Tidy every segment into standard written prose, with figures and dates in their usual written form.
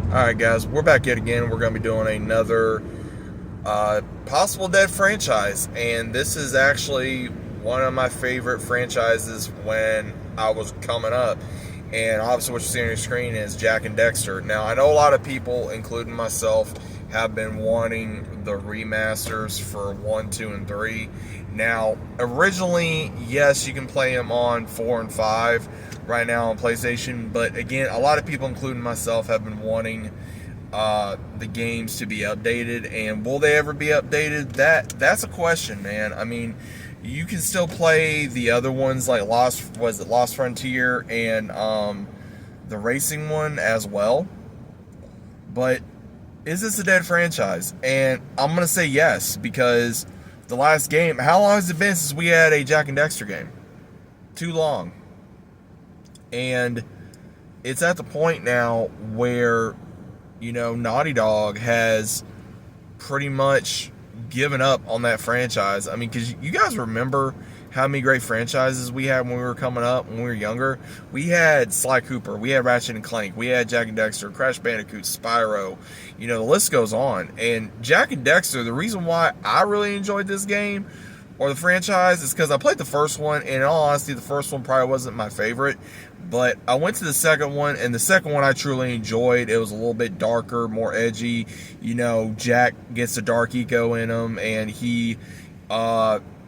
Alright, guys, we're back yet again. We're going to be doing another possible dead franchise. And this is actually one of my favorite franchises when I was coming up. And obviously, what you see on your screen is Jak&Daxter. Now, I know a lot of people, including myself, have been wanting the remasters for 1, 2, and 3. Now, originally, yes, you can play them on 4 and 5 right now on PlayStation, but again, a lot of people, including myself, have been wanting the games to be updated. And will they ever be updated? That's a question, man. I mean, you can still play the other ones like Lost Frontier and the racing one as well, but is this a dead franchise? And I'm gonna say yes, because the last game, how long has it been since we had a Jak&Daxter game? Too long. And it's at the point now where, Naughty Dog has pretty much given up on that franchise. I mean, because you guys remember how many great franchises we had when we were coming up, when we were younger. We had Sly Cooper, we had Ratchet and Clank, we had Jak&Daxter, Crash Bandicoot, Spyro. The list goes on. And Jak&Daxter, the reason why I really enjoyed this game or the franchise is because I played the first one, and in all honesty, the first one probably wasn't my favorite. But I went to the second one, and the second one I truly enjoyed. It was a little bit darker, more edgy. Jack gets a dark eco in him, and he,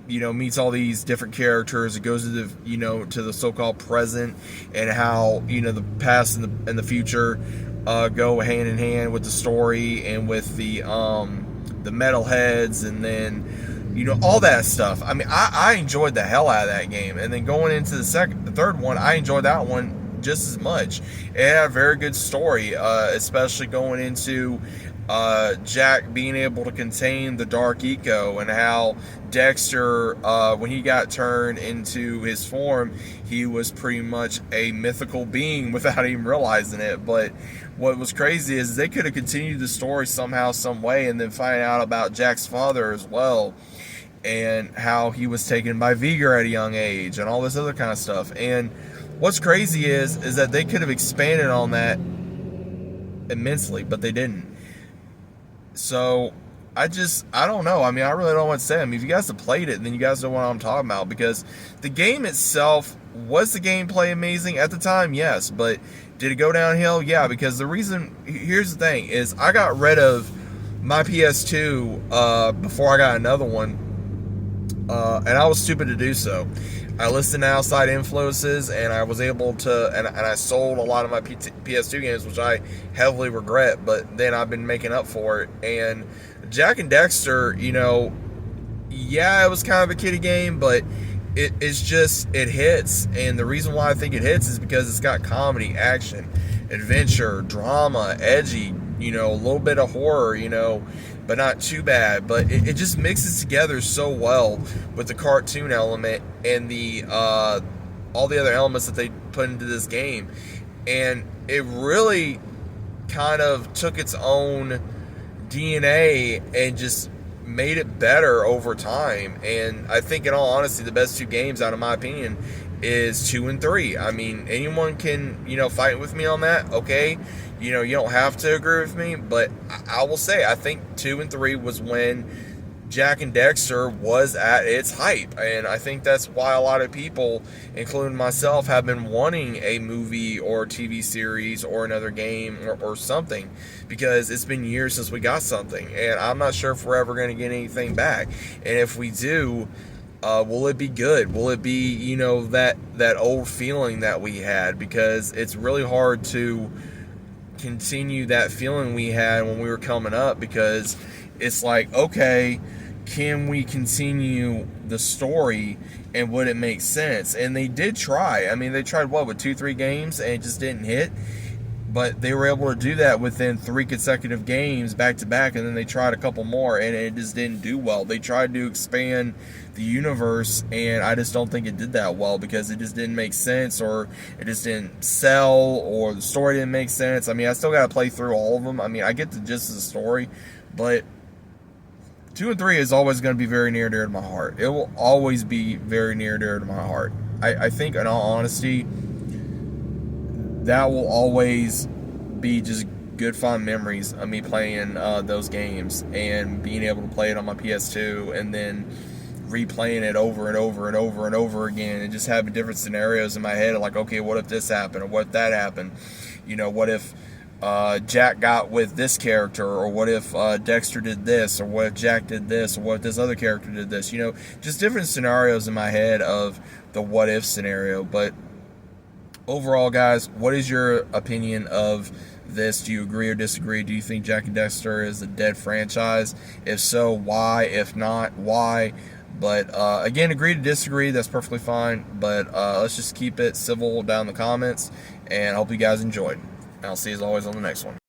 meets all these different characters. It goes to the so-called present, and how the past and the future go hand in hand with the story and with the metalheads, and then all that stuff. I mean, I enjoyed the hell out of that game. And then going into the third one, I enjoyed that one just as much. It had a very good story, especially going into Jack being able to contain the dark eco, and how Dexter, when he got turned into his form, he was pretty much a mythical being without even realizing it. But what was crazy is they could have continued the story somehow, some way, and then find out about Jack's father as well, and how he was taken by Vigor at a young age, and all this other kind of stuff. And what's crazy is that they could have expanded on that immensely, but they didn't. So I don't know. I mean, I really don't know what to say. I mean, if you guys have played it, then you guys know what I'm talking about, because the game itself, was the gameplay amazing at the time? Yes. But did it go downhill? Yeah, because here's the thing, is I got rid of my PS2 before I got another one, and I was stupid to do so. I listened to outside influences, and I was able to, and I sold a lot of my PS2 games, which I heavily regret, but then I've been making up for it. And Jak&Daxter, yeah, it was kind of a kiddie game, but it hits. And the reason why I think it hits is because it's got comedy, action, adventure, drama, edgy, a little bit of horror, but not too bad. But it just mixes together so well with the cartoon element and the all the other elements that they put into this game. And it really kind of took its own DNA and just made it better over time. And I think, in all honesty, the best two games, out of my opinion, is 2 and 3. I mean, anyone can, fight with me on that, okay? You don't have to agree with me, but I will say, I think 2 and 3 was when Jak&Daxter was at its hype. And I think that's why a lot of people, including myself, have been wanting a movie or TV series or another game or something, because it's been years since we got something, and I'm not sure if we're ever going to get anything back. And if we do, will it be good? Will it be, that old feeling that we had? Because it's really hard to continue that feeling we had when we were coming up, because it's like, okay, can we continue the story, and would it make sense? And they did try. I mean, they tried with 2-3 games, and it just didn't hit. But they were able to do that within 3 consecutive games back to back, and then they tried a couple more, and it just didn't do well. They tried to expand the universe, and I just don't think it did that well, because it just didn't make sense, or it just didn't sell, or the story didn't make sense. I mean, I still got to play through all of them. I mean, I get the gist of the story, but 2 and 3 is always going to be very near and dear to my heart. It will always be very near and dear to my heart. I think, in all honesty, that will always be just good fond memories of me playing those games and being able to play it on my PS2 and then replaying it over and over and over and over again, and just having different scenarios in my head of like, okay, what if this happened, or what if that happened? You know, what if Jack got with this character, or what if Dexter did this, or what if Jack did this, or what if this other character did this? You know, just different scenarios in my head of the what if scenario. But overall, guys, what is your opinion of this? Do you agree or disagree? Do you think Jak&Daxter is a dead franchise? If so, why? If not, why? But again, agree to disagree, that's perfectly fine. But let's just keep it civil down in the comments, and I hope you guys enjoyed. And I'll see you as always on the next one.